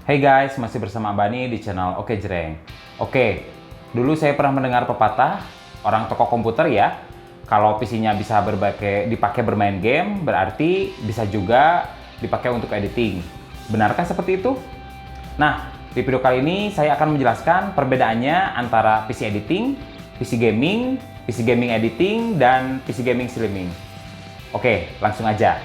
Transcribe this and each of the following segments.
Hey guys, masih bersama Bani di channel Oke Jreng. Oke, dulu saya pernah mendengar pepatah orang toko komputer ya, kalau PC-nya bisa dipakai bermain game, berarti bisa juga dipakai untuk editing. Benarkah seperti itu? Nah, di video kali ini saya akan menjelaskan perbedaannya antara PC editing, PC gaming editing, dan PC gaming streaming. Oke, langsung aja.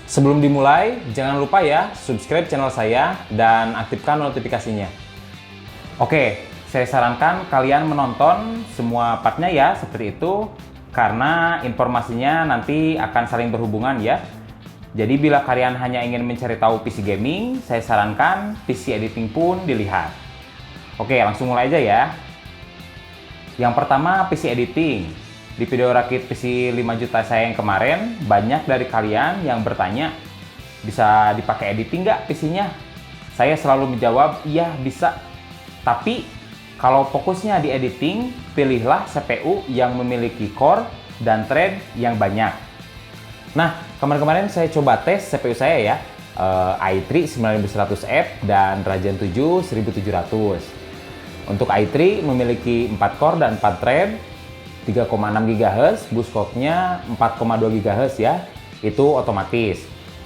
Sebelum dimulai, jangan lupa ya subscribe channel saya dan aktifkan notifikasinya. Oke, saya sarankan kalian menonton semua partnya ya, seperti itu, karena informasinya nanti akan saling berhubungan ya. Jadi bila kalian hanya ingin mencari tahu PC gaming, saya sarankan PC editing pun dilihat. Oke, langsung mulai aja ya. Yang pertama, PC editing. Di video rakit PC 5 juta saya yang kemarin, banyak dari kalian yang bertanya, bisa dipakai editing nggak PC-nya? Saya selalu menjawab, iya bisa. Tapi, kalau fokusnya di editing, pilihlah CPU yang memiliki core dan thread yang banyak. Nah, kemarin-kemarin saya coba tes CPU saya ya, i3 9100F dan Ryzen 7 1700. Untuk i3 memiliki 4 core dan 4 thread, 3,6 GHz, bus clock-nya 4,2 GHz ya, itu otomatis.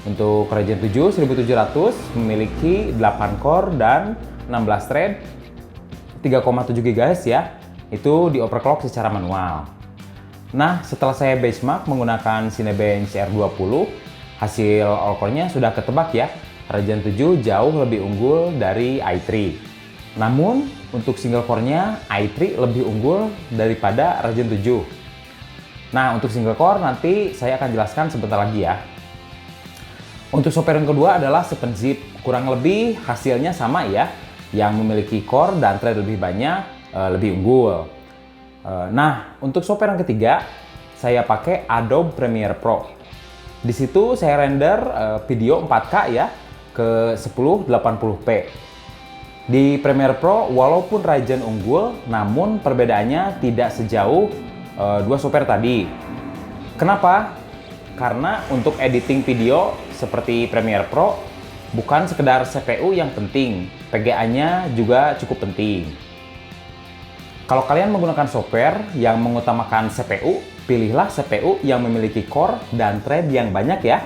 Untuk Ryzen 7 1700 memiliki 8 core dan 16 thread, 3,7 GHz ya, itu di overclock secara manual. Nah, setelah saya benchmark menggunakan Cinebench R20, hasil all-core-nya sudah ketebak ya, Ryzen 7 jauh lebih unggul dari i3. Namun, untuk single core-nya, i3 lebih unggul daripada Ryzen 7. Nah, untuk single core nanti saya akan jelaskan sebentar lagi ya. Untuk software yang kedua adalah 7zip. Kurang lebih hasilnya sama ya. Yang memiliki core dan thread lebih banyak, lebih unggul. Nah, untuk software yang ketiga, saya pakai Adobe Premiere Pro. Di situ saya render video 4K ya, ke 1080p. Di Premiere Pro, walaupun Ryzen unggul, namun perbedaannya tidak sejauh dua software tadi. Kenapa? Karena untuk editing video seperti Premiere Pro, bukan sekedar CPU yang penting, PGA-nya juga cukup penting. Kalau kalian menggunakan software yang mengutamakan CPU, pilihlah CPU yang memiliki core dan thread yang banyak ya.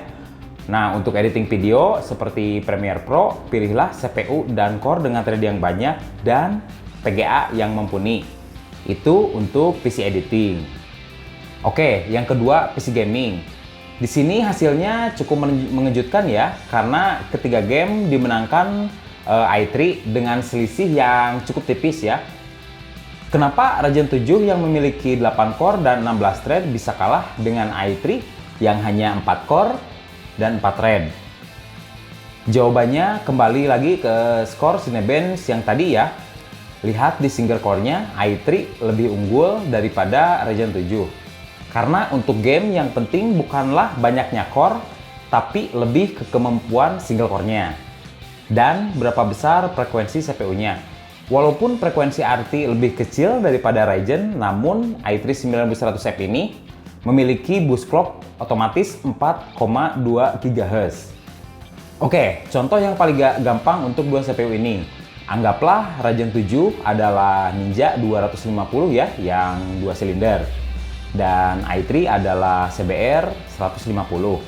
Nah, untuk editing video seperti Premiere Pro, pilihlah CPU dan core dengan thread yang banyak dan PGA yang mumpuni. Itu untuk PC editing. Oke, yang kedua PC gaming. Di sini hasilnya cukup mengejutkan ya, karena ketiga game dimenangkan i3 dengan selisih yang cukup tipis ya. Kenapa Ryzen 7 yang memiliki 8 core dan 16 thread bisa kalah dengan i3 yang hanya 4 core dan 4 thread? Jawabannya kembali lagi ke skor Cinebench yang tadi ya. Lihat di single core-nya, i3 lebih unggul daripada Ryzen 7. Karena untuk game yang penting bukanlah banyaknya core, tapi lebih ke kemampuan single core-nya. Dan berapa besar frekuensi CPU-nya. Walaupun frekuensi RT lebih kecil daripada Ryzen, namun i3 9100F ini memiliki bus clock otomatis 4,2 GHz. Oke, contoh yang paling gampang untuk dua CPU ini. Anggaplah Ryzen 7 adalah Ninja 250 ya, yang 2 silinder. Dan i3 adalah CBR 150.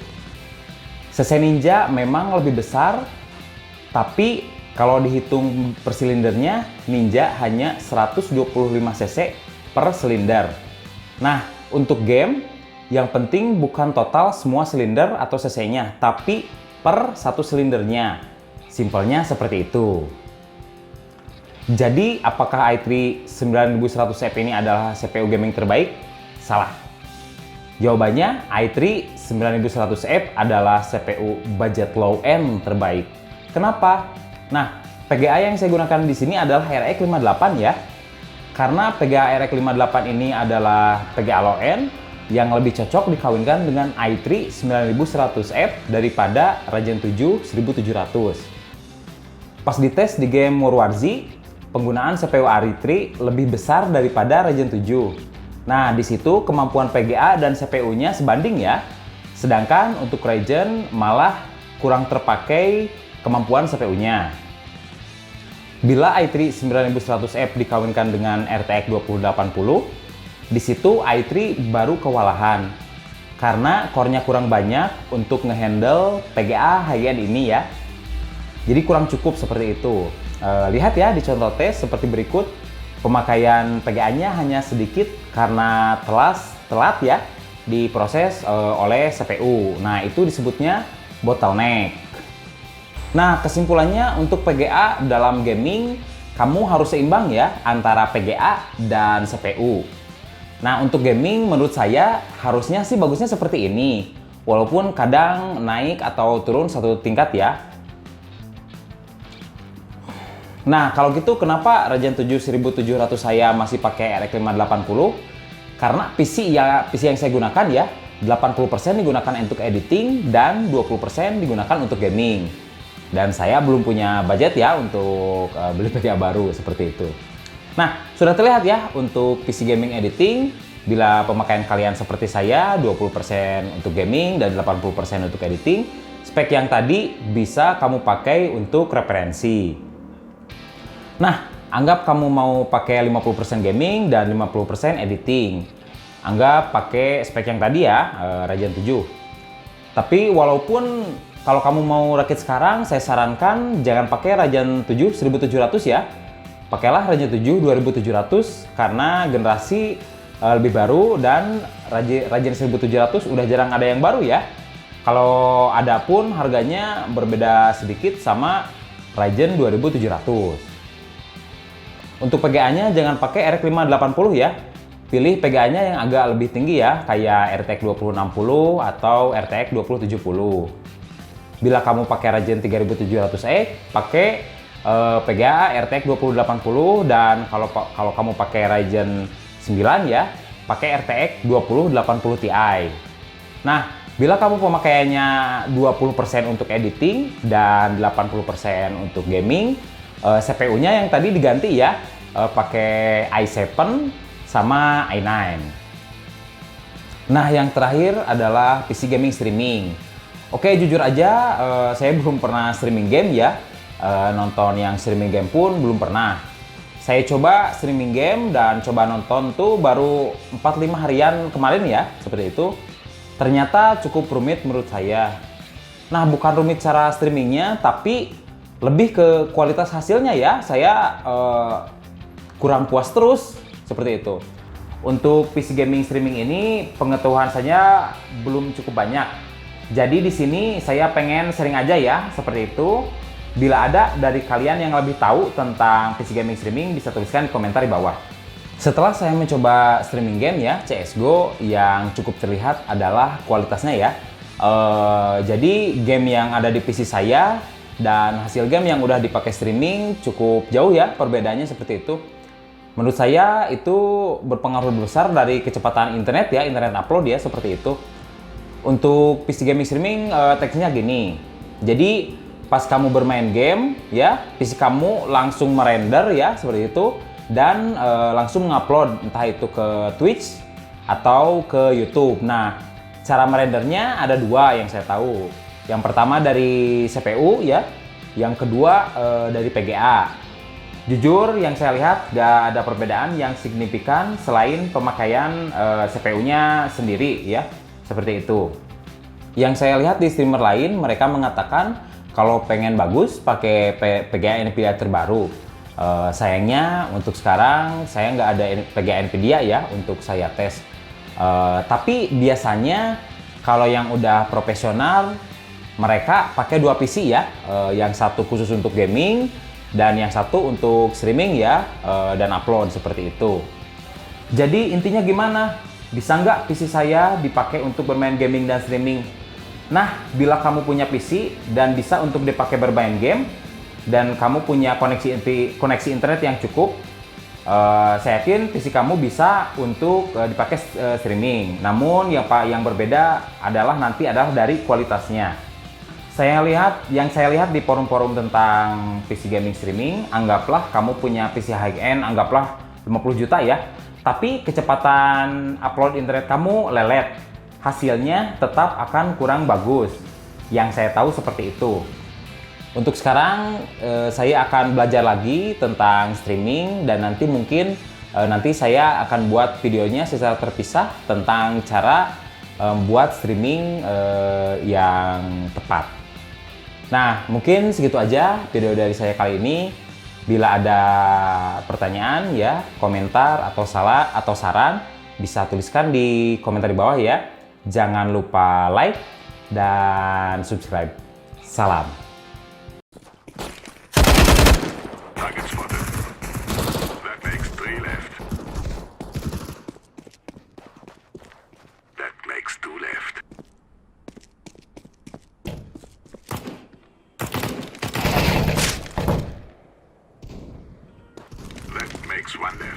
CC Ninja memang lebih besar, tapi kalau dihitung per silindernya, Ninja hanya 125 cc per silinder. Nah, untuk game, yang penting bukan total semua silinder atau cc-nya, tapi per satu silindernya. Simpelnya seperti itu. Jadi, apakah i3 9100F ini adalah CPU gaming terbaik? Salah. Jawabannya, i3 9100F adalah CPU budget low-end terbaik. Kenapa? Nah, PGA yang saya gunakan di sini adalah RX 58 ya. Karena PGA RX 58 ini adalah PGA low-end yang lebih cocok dikawinkan dengan i3 9100F daripada Ryzen 7 1700. Pas dites di game War Z, penggunaan CPU i3 lebih besar daripada Ryzen 7. Nah, di situ kemampuan PGA dan CPU-nya sebanding ya. Sedangkan untuk Ryzen malah kurang terpakai kemampuan CPU-nya. Bila i3 9100F dikawinkan dengan RTX 2080, di situ i3 baru kewalahan karena core-nya kurang banyak untuk ngehandle PGA high-end ini ya. Jadi kurang cukup seperti itu. Lihat ya di contoh tes seperti berikut. Pemakaian PGA-nya hanya sedikit karena telat ya diproses oleh CPU. Nah, itu disebutnya bottleneck. Nah, kesimpulannya untuk PGA dalam gaming, kamu harus seimbang ya antara PGA dan CPU. Nah, untuk gaming menurut saya harusnya sih bagusnya seperti ini. Walaupun kadang naik atau turun satu tingkat ya. Nah, kalau gitu kenapa Ryzen 7 1700 saya masih pakai RX 580? Karena PC yang saya gunakan ya, 80% digunakan untuk editing dan 20% digunakan untuk gaming. Dan saya belum punya budget ya untuk beli PGA baru seperti itu. Nah, sudah terlihat ya untuk PC gaming editing, bila pemakaian kalian seperti saya, 20% untuk gaming dan 80% untuk editing, spek yang tadi bisa kamu pakai untuk referensi. Nah, anggap kamu mau pakai 50% gaming dan 50% editing. Anggap pakai spek yang tadi ya, Ryzen 7. Tapi walaupun kalau kamu mau rakit sekarang, saya sarankan jangan pakai Ryzen 7 1700 ya. Pakailah Ryzen 7 2700 karena generasi lebih baru dan Ryzen 1700 udah jarang ada yang baru ya. Kalau ada pun harganya berbeda sedikit sama Ryzen 2700. Untuk PGA-nya jangan pakai RX 580 ya. Pilih PGA-nya yang agak lebih tinggi ya, kayak RTX 2060 atau RTX 2070. Bila kamu pakai Ryzen 3700X, pakai PGA RTX 2080 dan kalau kamu pakai Ryzen 9 ya, pakai RTX 2080 Ti. Nah, bila kamu pemakaiannya 20% untuk editing dan 80% untuk gaming, CPU-nya yang tadi diganti ya, pakai i7 sama i9. Nah, yang terakhir adalah PC gaming streaming. Oke, jujur aja saya belum pernah streaming game ya. Nonton yang streaming game pun belum pernah. Saya coba streaming game dan coba nonton tuh baru 4-5 harian kemarin ya, seperti itu. Ternyata cukup rumit menurut saya. Nah, bukan rumit cara streamingnya, tapi lebih ke kualitas hasilnya ya, saya kurang puas terus, seperti itu. Untuk PC gaming streaming ini, pengetahuan saya belum cukup banyak. Jadi di sini saya pengen sharing aja ya, seperti itu. Bila ada dari kalian yang lebih tahu tentang PC gaming streaming, bisa tuliskan di komentar di bawah. Setelah saya mencoba streaming game ya, CSGO, yang cukup terlihat adalah kualitasnya ya. Jadi game yang ada di PC saya dan hasil game yang udah dipakai streaming cukup jauh ya perbedaannya seperti itu. Menurut saya itu berpengaruh besar dari kecepatan internet ya, internet upload ya, seperti itu. Untuk PC gaming streaming teksnya gini. Jadi pas kamu bermain game ya, PC kamu langsung merender ya, seperti itu. Dan langsung ngupload entah itu ke Twitch atau ke YouTube. Nah, cara merendernya ada dua yang saya tahu. Yang pertama dari CPU ya, yang kedua dari PGA. Jujur yang saya lihat gak ada perbedaan yang signifikan selain pemakaian CPU-nya sendiri ya, seperti itu. Yang saya lihat di streamer lain, mereka mengatakan kalau pengen bagus pakai PGA NVIDIA terbaru. Sayangnya untuk sekarang saya nggak ada PGA NVIDIA ya untuk saya tes. Tapi biasanya kalau yang udah profesional mereka pakai dua PC ya, yang satu khusus untuk gaming dan yang satu untuk streaming ya, dan upload seperti itu. Jadi intinya gimana? Bisa nggak PC saya dipakai untuk bermain gaming dan streaming? Nah, bila kamu punya PC dan bisa untuk dipakai bermain game dan kamu punya koneksi internet yang cukup, saya yakin PC kamu bisa untuk dipakai streaming. Namun yang berbeda adalah dari kualitasnya. Yang saya lihat di forum-forum tentang PC gaming streaming, anggaplah kamu punya PC high-end, anggaplah 50 juta ya. Tapi kecepatan upload internet kamu lelet. Hasilnya tetap akan kurang bagus. Yang saya tahu seperti itu. Untuk sekarang saya akan belajar lagi tentang streaming dan nanti mungkin nanti saya akan buat videonya secara terpisah tentang cara buat streaming yang tepat. Nah, mungkin segitu aja video dari saya kali ini. Bila ada pertanyaan ya, komentar atau salah atau saran bisa tuliskan di komentar di bawah ya. Jangan lupa like dan subscribe. Salam. Target spotted. That makes 3 left. That makes 2 left. That makes 1 left.